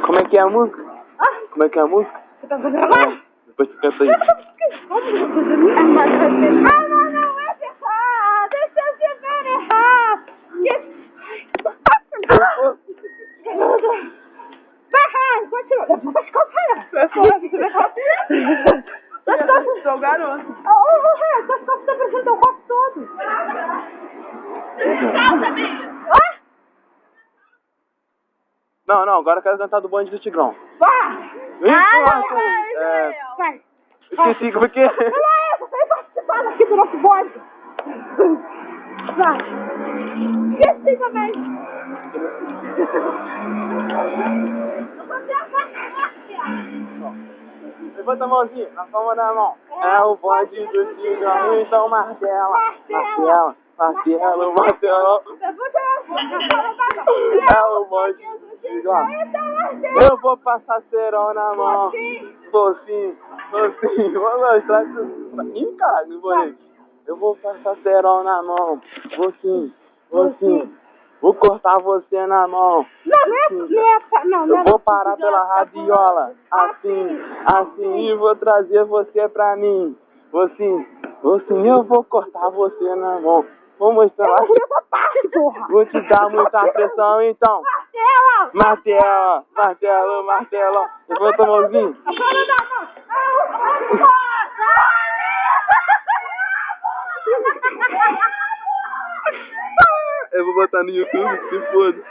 Como é que é a música? Como é que é a música? Você tá fazendo mais? Depois tu canta aí. Como você tá fazendo isso? Não, não é errado. Deixa eu te ver errado. Vai, continua. Vai ficar fora. Vai fora, você vai fora. Sou garoto. Suas costas estão parecendo teu corpo todo. Não, agora eu quero cantar do Bonde do Tigrão. Vai! Vai! Esqueci como é que é. Você participa aqui do nosso bode! Vai! Esqueci também! Levanta a mãozinha, na palma da mão. É o bonde do Tigrão, então martela. Martela, martelo, martelão. É o bonde do Tigrão. Eu vou passar cerol na mão. Vou sim. Vou mostrar isso. Ih, caralho, não vou nem. Eu vou passar cerol na mão. Vou sim. Vou cortar você na mão. Não, eu vou parar pela radiola. Assim, e vou trazer você pra mim. Vou sim, eu vou cortar você na mão. Vou mostrar. Vou te dar muita pressão, então. Martelo! Levanta a mãozinha. Eu vou botar no YouTube, se foda.